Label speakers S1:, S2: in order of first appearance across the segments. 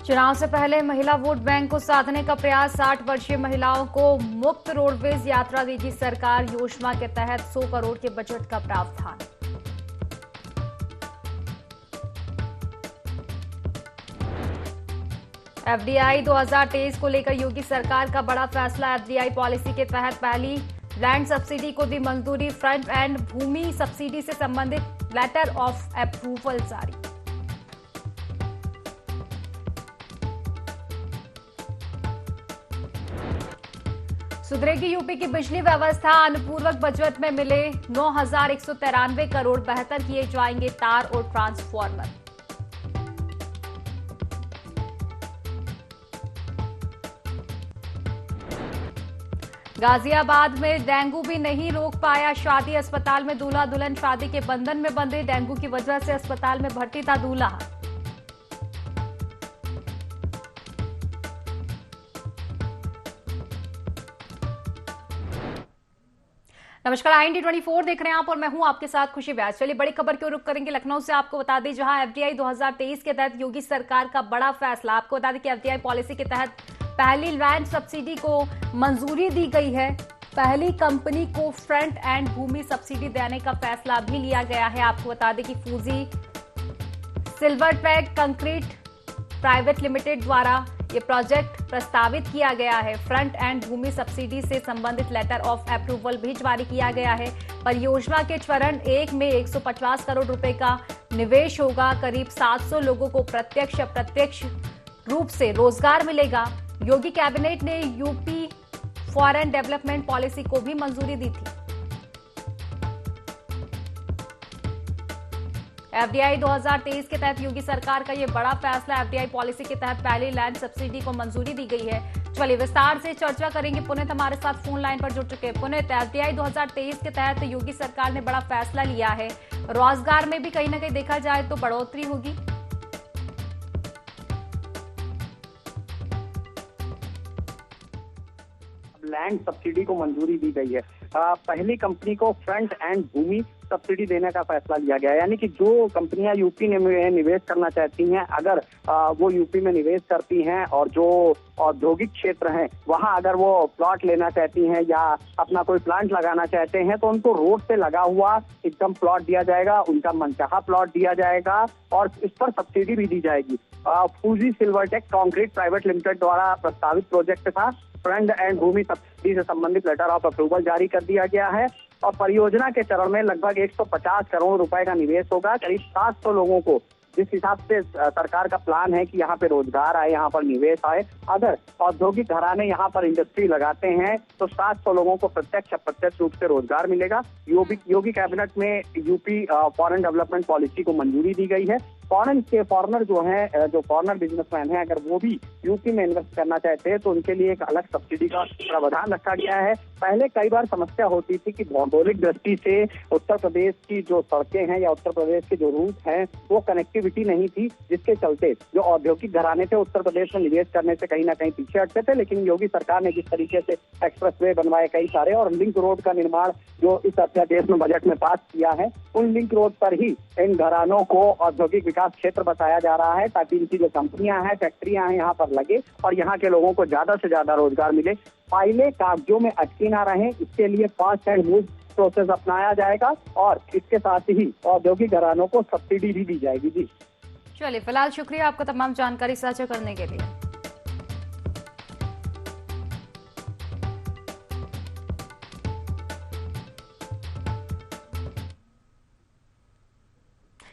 S1: चुनाव से पहले महिला वोट बैंक को साधने का प्रयास। 60 वर्षीय महिलाओं को मुफ्त रोडवेज यात्रा देगी सरकार। योजना के तहत 100 करोड़ के बजट का प्रावधान। एफडीआई 2023 को लेकर योगी सरकार का बड़ा फैसला। एफडीआई पॉलिसी के तहत पहली लैंड सब्सिडी को दी मंजूरी। फ्रंट एंड भूमि सब्सिडी से संबंधित लेटर ऑफ अप्रूवल जारी। सुधरेगी यूपी की बिजली व्यवस्था। अनुपूरक बजट में मिले 9,193 करोड़। बेहतर किए जाएंगे तार और ट्रांसफार्मर। गाजियाबाद में डेंगू भी नहीं रोक पाया शादी। अस्पताल में दूल्हा दुल्हन शादी के बंधन में बंधे। डेंगू की वजह से अस्पताल में भर्ती था दूल्हा। नमस्कार, IND 24 देख रहे हैं आप और मैं हूं आपके साथ खुशी व्यास। चलिए बड़ी खबर क्यों रुक करेंगे लखनऊ से। आपको बता दें जहां एफडीआई 2023 के तहत योगी सरकार का बड़ा फैसला। आपको बता दें कि एफडीआई पॉलिसी के तहत पहली लैंड सब्सिडी को मंजूरी दी गई है। पहली कंपनी को फ्रंट एंड भूमि सब्सिडी देने का फैसला भी लिया गया है। आपको बता दें कि फूजी सिल्वरटेक कंक्रीट प्राइवेट लिमिटेड द्वारा ये प्रोजेक्ट प्रस्तावित किया गया है। फ्रंट एंड भूमि सब्सिडी से संबंधित लेटर ऑफ अप्रूवल भी जारी किया गया है। परियोजना के चरण 1 में 150 करोड़ रुपए का निवेश होगा। करीब 700 लोगों को प्रत्यक्ष अप्रत्यक्ष रूप से रोजगार मिलेगा। योगी कैबिनेट ने यूपी फॉरेन डेवलपमेंट पॉलिसी को भी मंजूरी दी थी। एफडीआई 2023 के तहत योगी सरकार का यह बड़ा फैसला। एफडीआई पॉलिसी के तहत पहली लैंड सब्सिडी को मंजूरी दी गई है। चलिए विस्तार से चर्चा करेंगे। पुनीत हमारे साथ फोन लाइन पर जुड़ चुके हैं। पुनीत, एफडीआई 2023 के तहत योगी सरकार ने बड़ा फैसला लिया है। रोजगार में भी कहीं ना कहीं देखा जाए तो बढ़ोतरी होगी।
S2: लैंड सब्सिडी को मंजूरी दी गई है। पहली कंपनी को फ्रंट एंड भूमि सब्सिडी देने का फैसला लिया गया है। यानी कि जो कंपनियां यूपी में निवेश करना चाहती हैं, अगर वो यूपी में निवेश करती हैं और जो औद्योगिक क्षेत्र हैं वहां अगर वो प्लॉट लेना चाहती हैं या अपना कोई प्लांट लगाना चाहते हैं तो उनको रोड से लगा हुआ एकदम प्लॉट दिया जाएगा। उनका मनचाहा प्लॉट दिया जाएगा और इस पर सब्सिडी भी दी जाएगी। फूजी सिल्वरटेक कंक्रीट प्राइवेट लिमिटेड द्वारा प्रस्तावित प्रोजेक्ट था। फ्रंट एंड भूमि सब्सिडी से संबंधित लेटर ऑफ अप्रूवल जारी कर दिया गया है और परियोजना के चरण में लगभग 150 करोड़ रुपए का निवेश होगा। करीब 700 लोगों को, जिस हिसाब से सरकार का प्लान है कि यहाँ पे रोजगार आए, यहाँ पर निवेश आए, अगर औद्योगिक घराने यहाँ पर इंडस्ट्री लगाते हैं तो 700 लोगों को प्रत्यक्ष अप्रत्यक्ष रूप से रोजगार मिलेगा। योगी कैबिनेट में यूपी फॉरेन डेवलपमेंट पॉलिसी को मंजूरी दी गई है। फॉरेनर जो है, जो फॉरेनर बिजनेसमैन है, अगर वो भी यूपी में इन्वेस्ट करना चाहते हैं तो उनके लिए एक अलग सब्सिडी का प्रावधान रखा गया है। पहले कई बार समस्या होती थी कि भौगोलिक दृष्टि से उत्तर प्रदेश की जो सड़कें हैं या उत्तर प्रदेश के जो रूट हैं वो कनेक्टिविटी नहीं थी, जिसके चलते जो औद्योगिक घराने थे उत्तर प्रदेश में निवेश करने से कहीं ना कहीं पीछे हटते थे। लेकिन योगी सरकार ने जिस तरीके से एक्सप्रेसवे बनवाए कई सारे और लिंक रोड का निर्माण जो इस अध्यादेश में बजट में पास किया है, उन लिंक रोड पर ही इन घरानों को औद्योगिक विकास क्षेत्र बताया जा रहा है ताकि इनकी जो कंपनियां हैं, फैक्ट्रियां हैं, यहाँ पर लगे और यहाँ के लोगों को ज्यादा से ज्यादा रोजगार मिले। फाइलें कागजों में अटकी ना रहे, इसके लिए फास्ट एंड मूव प्रोसेस अपनाया जाएगा और इसके साथ ही औद्योगिक घरानों को सब्सिडी भी दी जाएगी। जी
S1: चलिए, फिलहाल शुक्रिया आपका तमाम जानकारी साझा करने के लिए।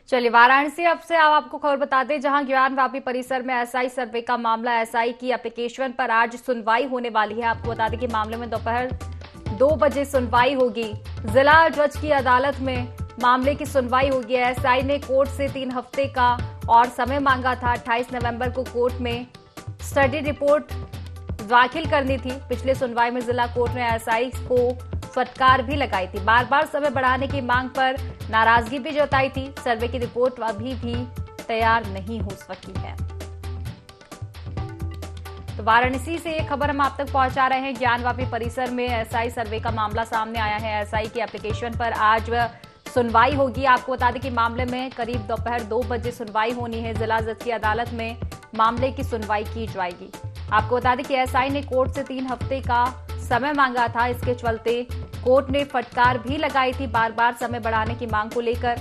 S1: चलिए वाराणसी अब से आपको खबर बता दें जहां ज्ञानवापी परिसर में एसआई सर्वे का मामला। एसआई की एप्लीकेशन पर आज सुनवाई होने वाली है। आपको बता दें कि मामले में दोपहर 2 बजे सुनवाई होगी। जिला जज की अदालत में मामले की सुनवाई होगी। एसआई ने कोर्ट से 3 हफ्ते का और समय मांगा था। 28 नवंबर को कोर्ट में स्टडी रिपोर्ट दाखिल करनी थी। पिछले सुनवाई में जिला कोर्ट ने एसआई को फटकार भी लगाई थी। बार बार समय बढ़ाने की मांग पर नाराजगी भी जताई थी। सर्वे की रिपोर्ट अभी भी तैयार नहीं हो सकी है। तो वाराणसी से ये खबर हम आप तक पहुंचा रहे हैं। ज्ञानवापी परिसर में एसआई सर्वे का मामला सामने आया है। एसआई की एप्लीकेशन पर आज सुनवाई होगी। आपको बता दें कि मामले में करीब दोपहर 2 बजे सुनवाई होनी है। जिला जज की अदालत में मामले की सुनवाई की जाएगी। आपको बता दें कि एएसआई ने कोर्ट से 3 हफ्ते का समय मांगा था। इसके चलते कोर्ट ने फटकार भी लगाई थी बार बार समय बढ़ाने की मांग को लेकर।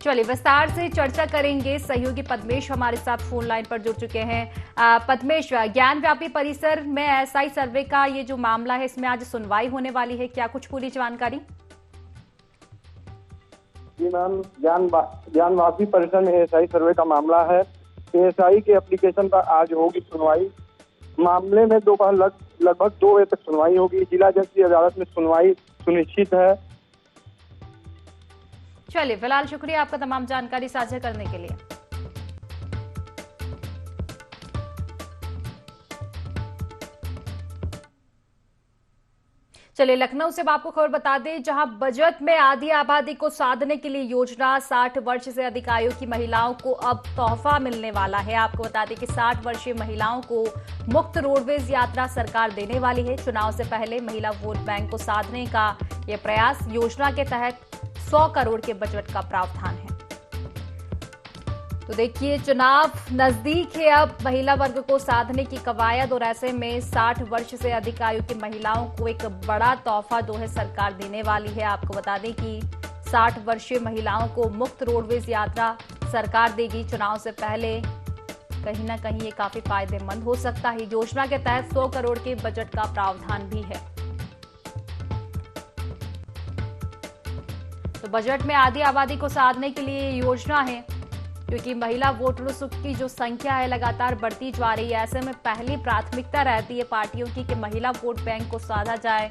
S1: चलिए विस्तार से चर्चा करेंगे। सहयोगी पद्मेश हमारे साथ फोन लाइन पर जुड़ चुके हैं। पद्मेश, ज्ञान व्यापी परिसर में एएसआई सर्वे का ये जो मामला है, इसमें आज सुनवाई होने वाली है, क्या कुछ पूरी जानकारी?
S3: जी मैम, ज्ञान व्यापी परिसर में एएसआई सर्वे का मामला है। एएसआई के एप्लीकेशन पर आज होगी सुनवाई। मामले में दोपहर लगभग 2 बजे तक सुनवाई होगी। जिला जज की अदालत में सुनवाई सुनिश्चित है।
S1: चलिए, फिलहाल शुक्रिया आपका तमाम जानकारी साझा करने के लिए। चलिए लखनऊ से आपको खबर बता दें, जहां बजट में आधी आबादी को साधने के लिए योजना 60 वर्ष से अधिक आयु की महिलाओं को अब तोहफा मिलने वाला है। आपको बता दें कि 60 वर्षीय महिलाओं को मुफ्त रोडवेज यात्रा सरकार देने वाली है। चुनाव से पहले महिला वोट बैंक को साधने का यह प्रयास। योजना के तहत 100 करोड़ के बजट का प्रावधान है। तो देखिए, चुनाव नजदीक है, अब महिला वर्ग को साधने की कवायद, और ऐसे में 60 वर्ष से अधिक आयु की महिलाओं को एक बड़ा तोहफा जो है सरकार देने वाली है। आपको बता दें कि 60 वर्षीय महिलाओं को मुफ्त रोडवेज यात्रा सरकार देगी। चुनाव से पहले कहीं ना कहीं ये काफी फायदेमंद हो सकता है। योजना के तहत 100 करोड़ के बजट का प्रावधान भी है। तो बजट में आधी आबादी को साधने के लिए योजना है, क्योंकि महिला वोटरों की जो संख्या है लगातार बढ़ती जा रही है। ऐसे में पहली प्राथमिकता रहती है पार्टियों की कि महिला वोट बैंक को साधा जाए।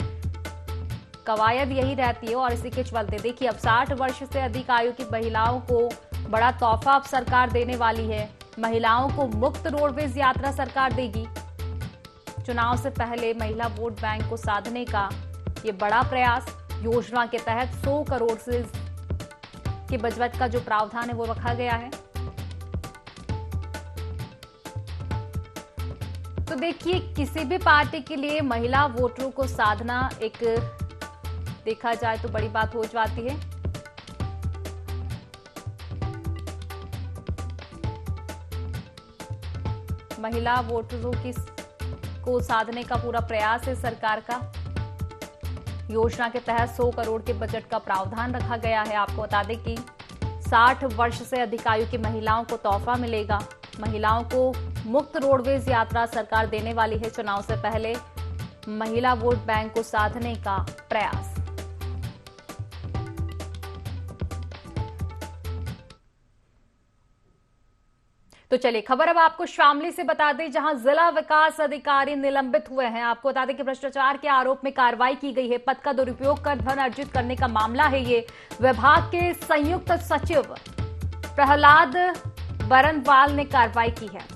S1: कवायद यही रहती है, और इसी के चलते देखिए, अब 60 वर्ष से अधिक आयु की महिलाओं को बड़ा तोहफा अब सरकार देने वाली है। महिलाओं को मुफ्त रोडवेज यात्रा सरकार देगी। चुनाव से पहले महिला वोट बैंक को साधने का ये बड़ा प्रयास। योजना के तहत 100 करोड़ से के बजट का जो प्रावधान है वो रखा गया है। तो देखिए, किसी भी पार्टी के लिए महिला वोटरों को साधना एक देखा जाए तो बड़ी बात हो जाती है। महिला वोटरों को साधने का पूरा प्रयास है सरकार का। योजना के तहत 100 करोड़ के बजट का प्रावधान रखा गया है। आपको बता दें कि 60 वर्ष से अधिक आयु की महिलाओं को तोहफा मिलेगा। महिलाओं को मुफ्त रोडवेज यात्रा सरकार देने वाली है। चुनाव से पहले महिला वोट बैंक को साधने का प्रयास। तो चलिए खबर अब आपको शामली से बता दें, जहां जिला विकास अधिकारी निलंबित हुए हैं। आपको बता दें कि भ्रष्टाचार के आरोप में कार्रवाई की गई है। पद का दुरुपयोग कर धन अर्जित करने का मामला है ये। विभाग के संयुक्त सचिव प्रहलाद बरनवाल ने कार्रवाई की है।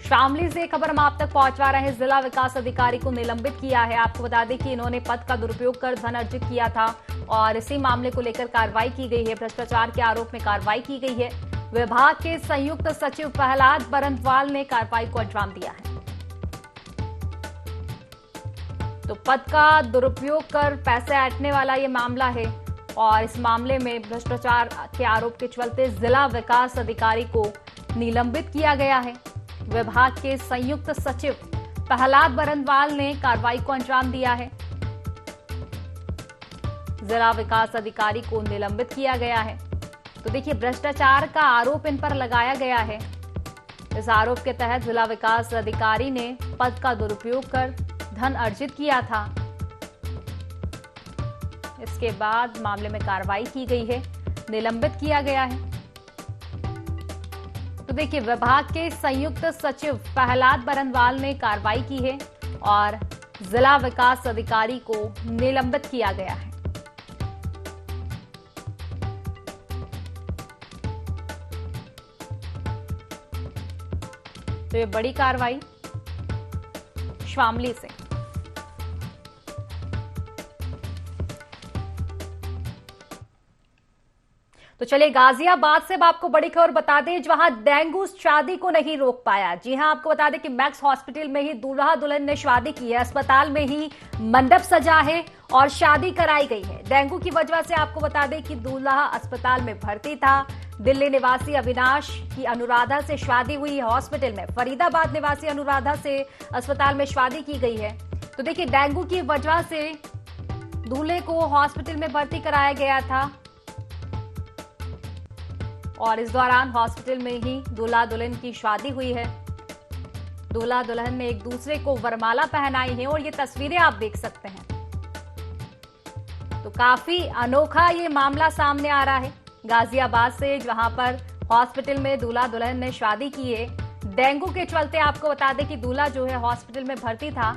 S1: शामली से खबर हम आप तक पहुंचवा रहे हैं। जिला विकास अधिकारी को निलंबित किया है। आपको बता दें कि इन्होंने पद का दुरुपयोग कर धन अर्जित किया था, और इसी मामले को लेकर कार्रवाई की गई है। भ्रष्टाचार के आरोप में कार्रवाई की गई है। विभाग के संयुक्त सचिव प्रहलाद बरनवाल ने कार्रवाई को अंजाम दिया है। तो पद का दुरुपयोग कर पैसे ऐंठने वाला ये मामला है, और इस मामले में भ्रष्टाचार के आरोप के चलते जिला विकास अधिकारी को निलंबित किया गया है। विभाग के संयुक्त सचिव प्रहलाद बरनवाल ने कार्रवाई को अंजाम दिया है। जिला विकास अधिकारी को निलंबित किया गया है। तो देखिए, भ्रष्टाचार का आरोप इन पर लगाया गया है। इस आरोप के तहत जिला विकास अधिकारी ने पद का दुरुपयोग कर धन अर्जित किया था। इसके बाद मामले में कार्रवाई की गई है, निलंबित किया गया है। तो देखिए, विभाग के संयुक्त सचिव प्रहलाद बरनवाल ने कार्रवाई की है, और जिला विकास अधिकारी को निलंबित किया गया है। तो ये बड़ी कार्रवाई शामली से। तो चलिए गाजियाबाद से अब आपको बड़ी खबर बता दें, जहां डेंगू शादी को नहीं रोक पाया। जी हां, आपको बता दें कि मैक्स हॉस्पिटल में ही दूल्हा दुल्हन ने शादी की है। अस्पताल में ही मंडप सजा है और शादी कराई गई है। डेंगू की वजह से आपको बता दें कि दूल्हा अस्पताल में भर्ती था। दिल्ली निवासी अविनाश की अनुराधा से शादी हुई है हॉस्पिटल में। फरीदाबाद निवासी अनुराधा से अस्पताल में शादी की गई है। तो देखिए, डेंगू की वजह से दूल्हे को हॉस्पिटल में भर्ती कराया गया था और इस दौरान हॉस्पिटल में ही दूल्हा दुल्हन की शादी हुई है। दूल्हा दुल्हन ने एक दूसरे को वरमाला पहनाई है और ये तस्वीरें आप देख सकते हैं। तो काफी अनोखा ये मामला सामने आ रहा है गाजियाबाद से, जहां पर हॉस्पिटल में दूल्हा दुल्हन ने शादी की है। डेंगू के चलते आपको बता दें कि दूल्हा जो है हॉस्पिटल में भर्ती था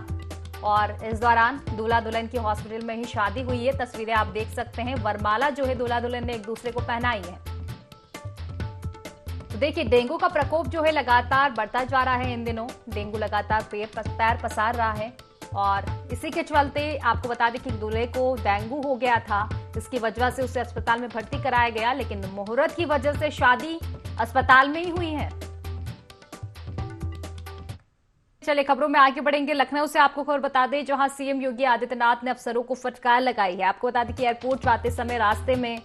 S1: और इस दौरान दूल्हा दुल्हन की हॉस्पिटल में ही शादी हुई है। तस्वीरें आप देख सकते हैं। वरमाला जो है दूल्हा दुल्हन ने एक दूसरे को पहनाई है। तो देखिए, डेंगू का प्रकोप जो है लगातार बढ़ता जा रहा है। इन दिनों डेंगू लगातार पैर पसार रहा है और इसी के चलते आपको बता दें कि दूल्हे को डेंगू हो गया था। इसकी वजह से उसे अस्पताल में भर्ती कराया गया, लेकिन मुहूर्त की वजह से शादी अस्पताल में ही हुई है। चलिए खबरों में आगे बढ़ेंगे। लखनऊ से आपको खबर बता दें, जहां सीएम योगी आदित्यनाथ ने अफसरों को फटकार लगाई है। आपको बता दें कि एयरपोर्ट जाते समय रास्ते में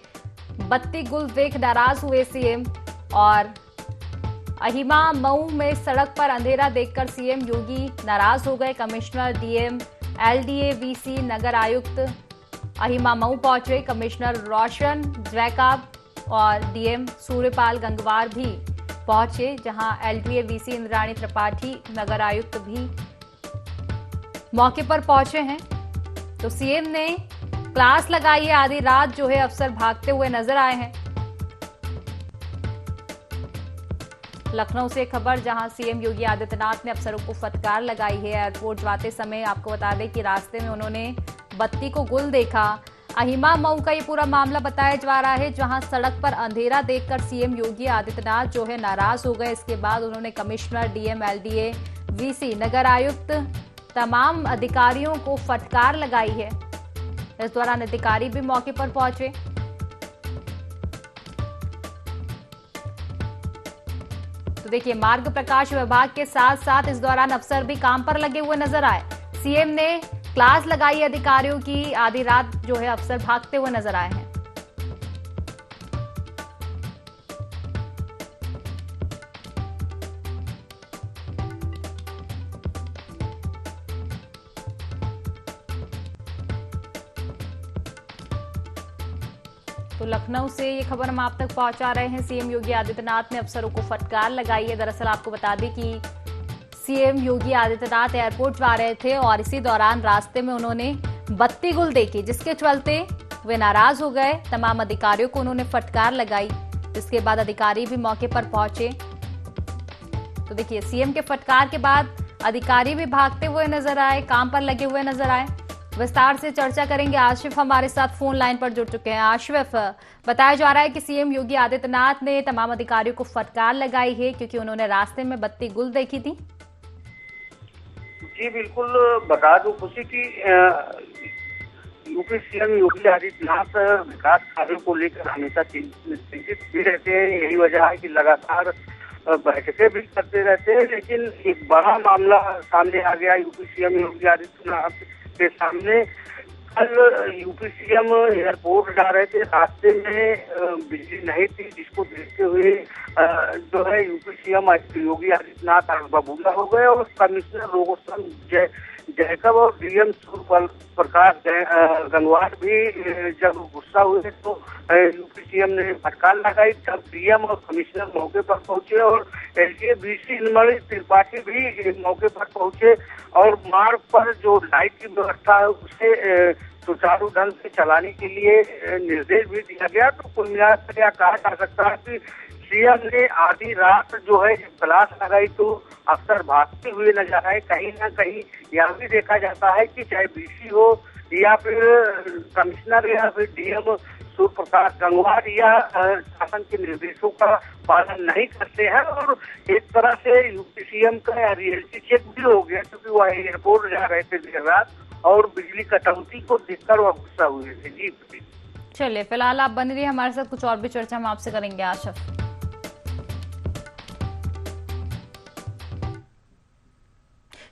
S1: बत्ती गुल देख नाराज हुए सीएम और अहिमा मऊ में सड़क पर अंधेरा देखकर सीएम योगी नाराज हो गए। कमिश्नर, डीएम, एलडीए, वीसी, नगर आयुक्त अहिमा मऊ पहुंचे। कमिश्नर रोशन जैकब और डीएम सूर्यपाल गंगवार भी पहुंचे, जहां एलडीए, वीसी इंद्राणी त्रिपाठी, नगर आयुक्त भी मौके पर पहुंचे हैं। तो सीएम ने क्लास लगाई है। आधी रात जो है अफसर भागते हुए नजर आए हैं। लखनऊ से खबर, जहां सीएम योगी आदित्यनाथ ने अफसरों को फटकार लगाई है। एयरपोर्ट जाते समय आपको बता दें कि रास्ते में उन्होंने बत्ती को गुल देखा। अहिमा मऊ का ये पूरा मामला बताया जा रहा है, जहां सड़क पर अंधेरा देखकर सीएम योगी आदित्यनाथ जो है नाराज हो गए। इसके बाद उन्होंने कमिश्नर, डीएम, एलडीए, वीसी, नगर आयुक्त तमाम अधिकारियों को फटकार लगाई है। इस दौरान अधिकारी भी मौके पर पहुंचे। तो देखिए, मार्ग प्रकाश विभाग के साथ साथ इस दौरान अफसर भी काम पर लगे हुए नजर आए। सीएम ने क्लास लगाई अधिकारियों की। आधी रात जो है अफसर भागते हुए नजर आए हैं। तो लखनऊ से ये खबर हम आप तक पहुंचा रहे हैं। सीएम योगी आदित्यनाथ ने अफसरों को फटकार लगाई है। दरअसल आपको बता दें कि सीएम योगी आदित्यनाथ एयरपोर्ट जा रहे थे और इसी दौरान रास्ते में उन्होंने बत्ती गुल देखी, जिसके चलते वे नाराज हो गए। तमाम अधिकारियों को उन्होंने फटकार लगाई, जिसके बाद अधिकारी भी मौके पर पहुंचे। तो देखिए, सीएम के फटकार के बाद अधिकारी भी भागते हुए नजर आए, काम पर लगे हुए नजर आए। विस्तार से चर्चा करेंगे। आशिफ हमारे साथ फोन लाइन पर जुड़ चुके हैं। आशिफ, बताया जा रहा है कि सीएम योगी आदित्यनाथ ने तमाम अधिकारियों को फटकार लगाई है क्योंकि उन्होंने रास्ते में बत्ती गुल देखी थी।
S4: जी बिल्कुल, बता दूं खुशी की यूपी सीएम योगी आदित्यनाथ विकास कार्यों को लेकर हमेशा चिंतित भी रहते हैं। यही वजह है कि लगातार बैठकें भी करते रहते हैं, लेकिन एक बड़ा मामला सामने आ गया यूपी सीएम योगी आदित्यनाथ के सामने। कल यूपी सीएम एयरपोर्ट जा रहे थे, रास्ते में बिजली नहीं थी, जिसको देखते हुए जो है यूपी सीएम योगी आदित्यनाथ बबूला हो गए और कमिश्नर रोशन जैकब और डीएम प्रकाश गंगवार भी जब गुस्सा हुए तो यूपी सीएम ने फटकार लगाई। तब डीएम और कमिश्नर मौके पर पहुंचे और एलडीए, वीसी इंद्राणी त्रिपाठी भी मौके पर पहुंचे और मार्ग पर जो लाइट की व्यवस्था है उसे सुचारू ढंग से चलाने के लिए निर्देश भी दिया गया। तो कुल मिलाकर यह कहा जा सकता है कि सीएम ने आधी रात जो है क्लास लगाई तो अफसर भागते हुए नजर आए। कहीं ना कहीं यह भी देखा जाता है कि चाहे बीसी हो या फिर कमिश्नर या फिर डीएम सूर्य प्रकाश गंगवार या शासन के निर्देशों का पालन नहीं करते हैं और एक तरह से यूपी सीएम का रियलिटी चेक भी हो गया, क्योंकि वह एयरपोर्ट जा रहे थे देर रात और बिजली कटौती को देखकर वह गुस्सा हुए थे। जी
S1: चलिए फिलहाल आप बने रहिए हमारे साथ, कुछ और भी चर्चा हम आपसे करेंगे आशिफ।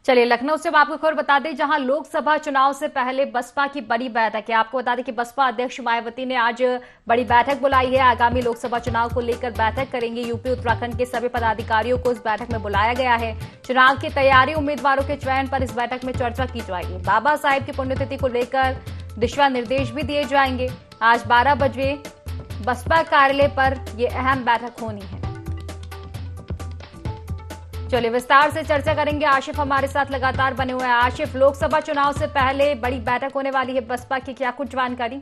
S1: चलिए लखनऊ से आपको खबर बता दें, जहां लोकसभा चुनाव से पहले बसपा की बड़ी बैठक है। आपको बता दें कि बसपा अध्यक्ष मायावती ने आज बड़ी बैठक बुलाई है। आगामी लोकसभा चुनाव को लेकर बैठक करेंगे। यूपी उत्तराखंड के सभी पदाधिकारियों को इस बैठक में बुलाया गया है। चुनाव की तैयारी, उम्मीदवारों के चयन पर इस बैठक में चर्चा की जाएगी। बाबा साहेब की पुण्यतिथि को लेकर दिशा निर्देश भी दिए जाएंगे। आज 12 बजे बसपा कार्यालय पर यह अहम बैठक होनी है। चलिए विस्तार से चर्चा करेंगे, आशिफ हमारे साथ लगातार बने हुए हैं। आशिफ, लोकसभा चुनाव से पहले बड़ी बैठक होने वाली है बसपा की, क्या कुछ जानकारी?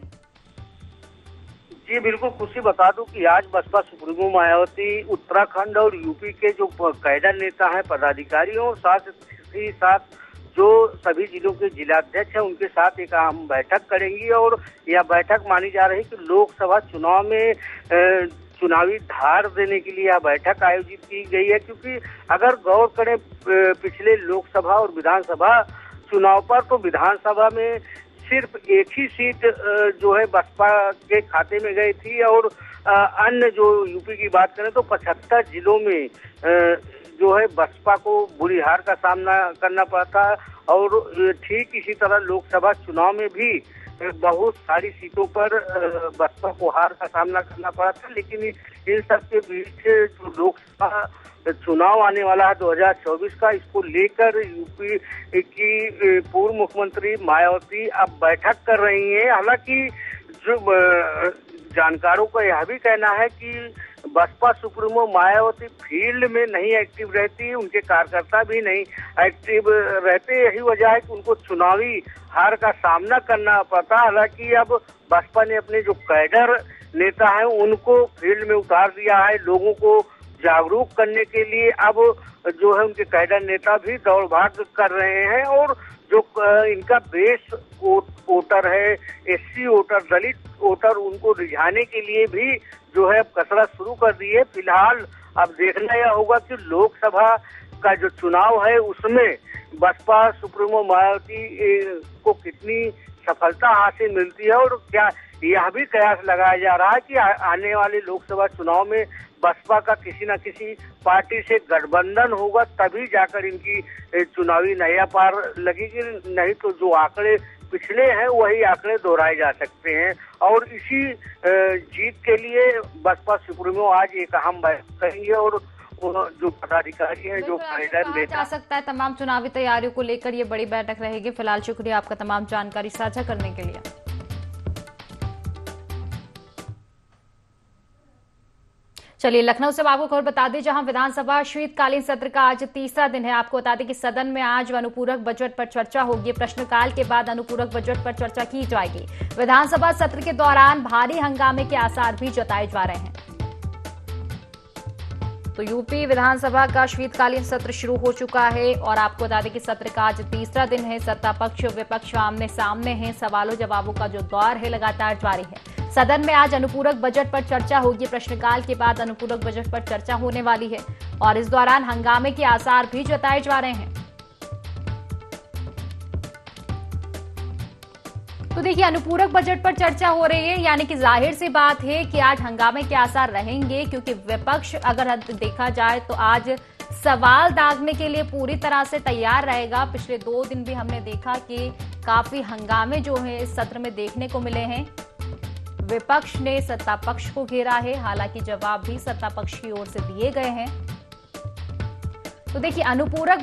S4: जी बिल्कुल खुशी, बता दूं कि आज बसपा सुप्रीमो मायावती उत्तराखंड और यूपी के जो कैडर नेता हैं, पदाधिकारियों, साथ ही साथ जो सभी जिलों के जिलाध्यक्ष हैं, उनके साथ एक अहम बैठक करेंगी। और यह बैठक मानी जा रही है कि लोकसभा चुनाव में चुनावी धार देने के लिए यह बैठक आयोजित की गई है। क्योंकि अगर गौर करें पिछले लोकसभा और विधानसभा चुनाव पर, तो विधानसभा में सिर्फ एक ही सीट जो है बसपा के खाते में गई थी। और अन्य जो यूपी की बात करें तो 75 जिलों में जो है बसपा को बुरी हार का सामना करना पड़ा था। और ठीक इसी तरह लोकसभा चुनाव में भी बहुत सारी सीटों पर बसपा को हार का सामना करना पड़ा था। लेकिन इन सब के बीच जो लोकसभा चुनाव आने वाला है 2024 का, इसको लेकर यूपी की पूर्व मुख्यमंत्री मायावती अब बैठक कर रही हैं। हालांकि जो जानकारों का यह भी कहना है कि बसपा सुप्रीमो मायावती फील्ड में नहीं एक्टिव रहती, उनके कार्यकर्ता भी नहीं एक्टिव रहते। यही वजह है कि उनको चुनावी हार का सामना करना पड़ता। हालांकि अब बसपा ने अपने जो कैडर नेता हैं उनको फील्ड में उतार दिया है। लोगों को जागरूक करने के लिए अब जो है उनके कैडर नेता भी दौड़ भाग कर रहे हैं। और जो इनका बेस वोटर है, एससी वोटर, दलित वोटर, उनको रिझाने के लिए भी जो है कसरत शुरू कर दी है। फिलहाल अब देखना यह होगा कि लोकसभा का जो चुनाव है उसमें बसपा सुप्रीमो मायावती को कितनी सफलता हासिल मिलती है। और क्या यह भी कयास लगाया जा रहा है कि आने वाले लोकसभा चुनाव में बसपा का किसी न किसी पार्टी से गठबंधन होगा, तभी जाकर इनकी चुनावी नैया पार लगेगी। नहीं तो जो आंकड़े पिछले हैं वही आंकड़े दोहराए जा सकते हैं। और इसी जीत के लिए बसपा सुप्रीमो आज एक अहम बैठक करेंगे। और जो पदाधिकारी हैं, जो कैडर नेता,
S1: जा सकता है तमाम चुनावी तैयारियों को लेकर ये बड़ी बैठक रहेगी। फिलहाल शुक्रिया आपका तमाम जानकारी साझा करने के लिए। चलिए लखनऊ से आपको खबर बता दें, जहां विधानसभा शीतकालीन सत्र का आज तीसरा दिन है। आपको बता दें कि सदन में आज अनुपूरक बजट पर चर्चा होगी। प्रश्नकाल के बाद अनुपूरक बजट पर चर्चा की जाएगी। विधानसभा सत्र के दौरान भारी हंगामे के आसार भी जताए जा रहे हैं। तो यूपी विधानसभा का शीतकालीन सत्र शुरू हो चुका है और आपको बता दें कि सत्र का आज तीसरा दिन है। सत्ता पक्ष विपक्ष आमने सामने हैं। सवालों जवाबों का जो दौर है लगातार जारी है। सदन में आज अनुपूरक बजट पर चर्चा होगी। प्रश्नकाल के बाद अनुपूरक बजट पर चर्चा होने वाली है और इस दौरान हंगामे के आसार भी जताए जा रहे हैं। तो देखिए अनुपूरक बजट पर चर्चा हो रही है, यानी कि जाहिर सी बात है कि आज हंगामे के आसार रहेंगे। क्योंकि विपक्ष अगर देखा जाए तो आज सवाल दागने के लिए पूरी तरह से तैयार रहेगा। पिछले 2 दिन भी हमने देखा कि काफी हंगामे जो है इस सत्र में देखने को मिले हैं। विपक्ष ने सत्ता पक्ष को घेरा है, हालांकि जवाब भी सत्ता पक्ष की ओर से दिए गए हैं। तो देखिए अनुपूरक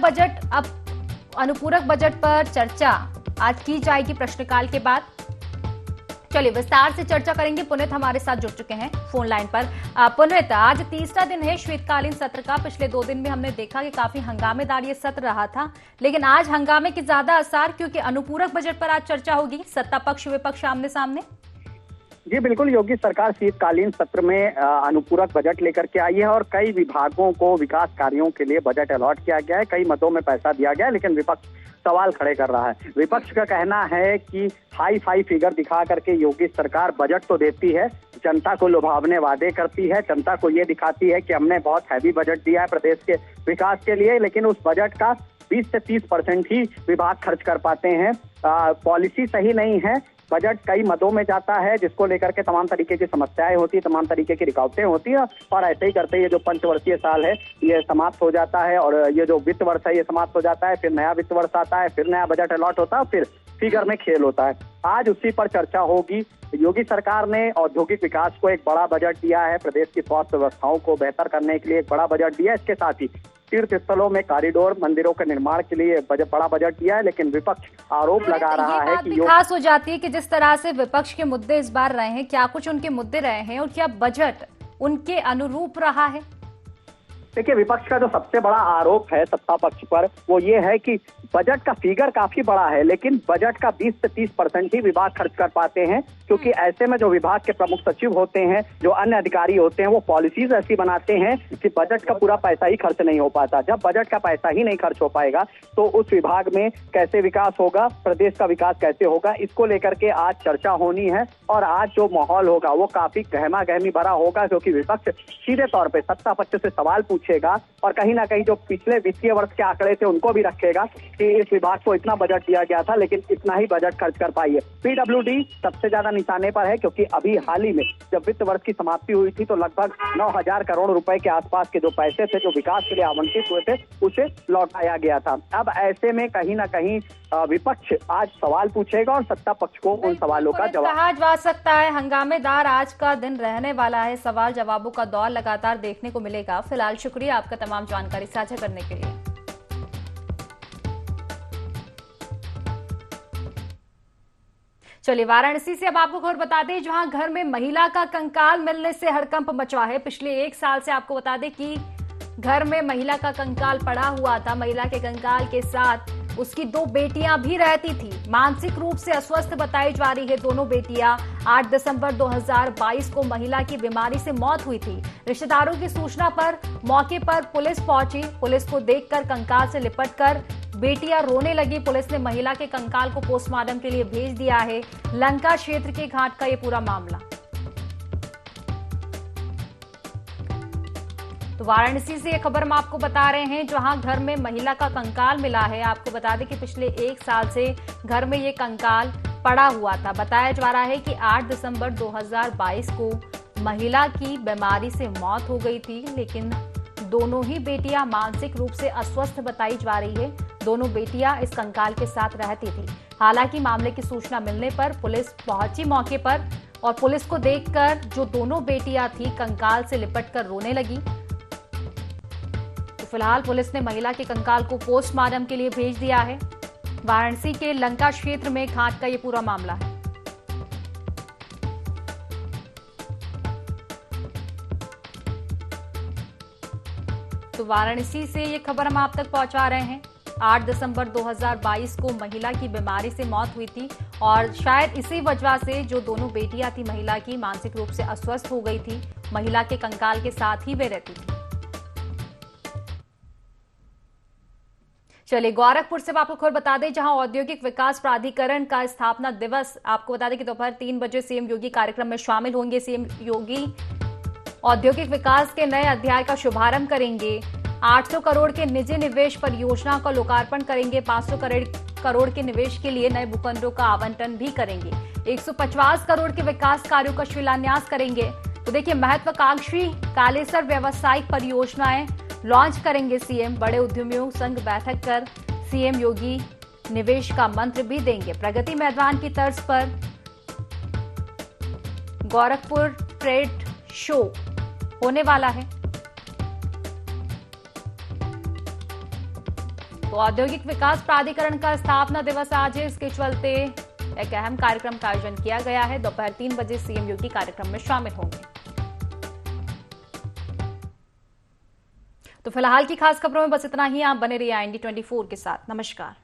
S1: बजट पर चर्चा आज की जाएगी प्रश्नकाल के बाद। चलिए विस्तार से चर्चा करेंगे। पुनीत हमारे साथ जुड़ चुके हैं फोन लाइन पर। पुनीत, आज तीसरा दिन है शीतकालीन सत्र का। पिछले 2 दिन में हमने देखा कि काफी हंगामेदार ये सत्र रहा था, लेकिन आज हंगामे के ज्यादा असर, क्योंकि अनुपूरक बजट पर आज चर्चा होगी। सत्ता पक्ष विपक्ष आमने सामने।
S2: जी बिल्कुल, योगी सरकार शीतकालीन सत्र में अनुपूरक बजट लेकर के आई है और कई विभागों को विकास कार्यों के लिए बजट अलॉट किया गया है। कई मदों में पैसा दिया गया है, लेकिन विपक्ष सवाल खड़े कर रहा है। विपक्ष का कहना है कि हाई फिगर दिखा करके योगी सरकार बजट तो देती है, जनता को लुभावने वादे करती है, जनता को ये दिखाती है कि हमने बहुत हैवी बजट दिया है प्रदेश के विकास के लिए, लेकिन उस बजट का 20 से 30% ही विभाग खर्च कर पाते हैं। पॉलिसी सही नहीं है। बजट कई मदों में जाता है, जिसको लेकर के तमाम तरीके की समस्याएं होती है, तमाम तरीके की रुकावटें होती है, और ऐसे ही करते ये जो पंचवर्षीय साल है ये समाप्त हो जाता है, और ये जो वित्त वर्ष है ये समाप्त हो जाता है, फिर नया वित्त वर्ष आता है, फिर नया बजट अलॉट होता है, फिर फिगर में खेल होता है। आज उसी पर चर्चा होगी। योगी सरकार ने औद्योगिक विकास को एक बड़ा बजट दिया है, प्रदेश की स्वास्थ्य व्यवस्थाओं को बेहतर करने के लिए एक बड़ा बजट दिया है, इसके साथ ही तीर्थ स्थलों में कॉरिडोर, मंदिरों के निर्माण के लिए बड़ा बजट दिया है। लेकिन विपक्ष आरोप लगा रहा है कि
S1: खास हो जाती है कि जिस तरह से विपक्ष के मुद्दे इस बार रहे हैं, क्या कुछ उनके मुद्दे रहे हैं और क्या बजट उनके अनुरूप रहा है?
S2: देखिए, विपक्ष का जो सबसे बड़ा आरोप है सत्ता पक्ष पर वो ये है कि बजट का फिगर काफी बड़ा है, लेकिन बजट का 20 से 30% ही विभाग खर्च कर पाते हैं, क्योंकि ऐसे में जो विभाग के प्रमुख सचिव होते हैं, जो अन्य अधिकारी होते हैं, वो पॉलिसीज ऐसी बनाते हैं कि बजट का पूरा पैसा ही खर्च नहीं हो पाता। जब बजट का पैसा ही नहीं खर्च हो पाएगा तो उस विभाग में कैसे विकास होगा, प्रदेश का विकास कैसे होगा, इसको लेकर के आज चर्चा होनी है। और आज जो माहौल होगा वो काफी गहमा गहमी भरा होगा, क्योंकि विपक्ष सीधे तौर पर सत्ता पक्ष से सवाल पूछेगा और कहीं ना कहीं जो पिछले वित्तीय वर्ष के आंकड़े थे उनको भी रखेगा कि इस विभाग को इतना बजट दिया गया था लेकिन इतना ही बजट खर्च कर पाई है। पीडब्ल्यूडी सबसे ज्यादा निशाने पर है, क्योंकि अभी हाल ही में जब वित्त वर्ष की समाप्ति हुई थी तो लगभग 9,000 करोड़ रुपए के आसपास के जो पैसे थे जो विकास के लिए आवंटित हुए थे उसे लौटाया गया था। अब ऐसे में कहीं ना कहीं विपक्ष आज सवाल पूछेगा और सत्ता पक्ष को उन सवालों का जवाब
S1: कहा जा सकता है। हंगामेदार आज का दिन रहने वाला है, सवाल जवाबों का दौर लगातार देखने को मिलेगा। फिलहाल शुक्रिया आपका तमाम जानकारी साझा करने के लिए। चलिए वाराणसी से अब आपको खबर बता दें, जहां घर में महिला का कंकाल मिलने से हड़कंप मचा है। पिछले 1 साल से आपको बता दें कि घर में महिला का कंकाल पड़ा हुआ था। महिला के कंकाल के साथ उसकी 2 बेटियां भी रहती थी। मानसिक रूप से अस्वस्थ बताई जा रही है दोनों बेटियां। 8 दिसंबर 2022 को महिला की बीमारी से मौत हुई थी। रिश्तेदारों की सूचना पर मौके पर पुलिस पहुंची। पुलिस को देखकर कंकाल से लिपटकर बेटियां रोने लगी। पुलिस ने महिला के कंकाल को पोस्टमार्टम के लिए भेज दिया है। लंका क्षेत्र के घाट का ये पूरा मामला। तो वाराणसी से ये खबर हम आपको बता रहे हैं, जहां घर में महिला का कंकाल मिला है। आपको बता दें कि पिछले 1 साल से घर में ये कंकाल पड़ा हुआ था। बताया जा रहा है कि 8 दिसंबर 2022 को महिला की बीमारी से मौत हो गई थी, लेकिन दोनों ही बेटियां मानसिक रूप से अस्वस्थ बताई जा रही है। दोनों बेटियां इस कंकाल के साथ रहती थी। हालांकि मामले की सूचना मिलने पर पुलिस पहुंची मौके पर और पुलिस को देखकर जो दोनों बेटियां थी कंकाल से लिपटकर रोने लगी। तो फिलहाल पुलिस ने महिला के कंकाल को पोस्टमार्टम के लिए भेज दिया है। वाराणसी के लंका क्षेत्र में घाट का ये पूरा मामला है। तो वाराणसी से ये खबर हम आप तक पहुंचा रहे हैं। 8 दिसंबर 2022 को महिला की बीमारी से मौत हुई थी और शायद इसी वजह से जो दोनों बेटियां थी महिला की मानसिक रूप से अस्वस्थ हो गई थी। महिला के कंकाल के साथ ही वे रहती थी। चलिए गोरखपुर से आपको खबर बता दें, जहां औद्योगिक विकास प्राधिकरण का स्थापना दिवस, आपको बता दें कि दोपहर 3 बजे सीएम योगी कार्यक्रम में शामिल होंगे। सीएम योगी औद्योगिक विकास के नए अध्याय का शुभारंभ करेंगे। 800 करोड़ के निजी निवेश परियोजना का लोकार्पण करेंगे। 500 करोड़ के निवेश के लिए नए भूखंडों का आवंटन भी करेंगे। 150 करोड़ के विकास कार्यों का शिलान्यास करेंगे। तो देखिए, महत्वाकांक्षी कालेसर व्यावसायिक परियोजनाएं लॉन्च करेंगे सीएम। बड़े उद्यमियों संग बैठक कर सीएम योगी निवेश का मंत्र भी देंगे। प्रगति मैदान की तर्ज पर गोरखपुर ट्रेड शो होने वाला है। तो औद्योगिक विकास प्राधिकरण का स्थापना दिवस आज है, इसके चलते एक अहम कार्यक्रम का आयोजन किया गया है। दोपहर 3 बजे सीएम योगी कार्यक्रम में शामिल होंगे। तो फिलहाल की खास खबरों में बस इतना ही। आप बने रहिए IND24 के साथ। नमस्कार।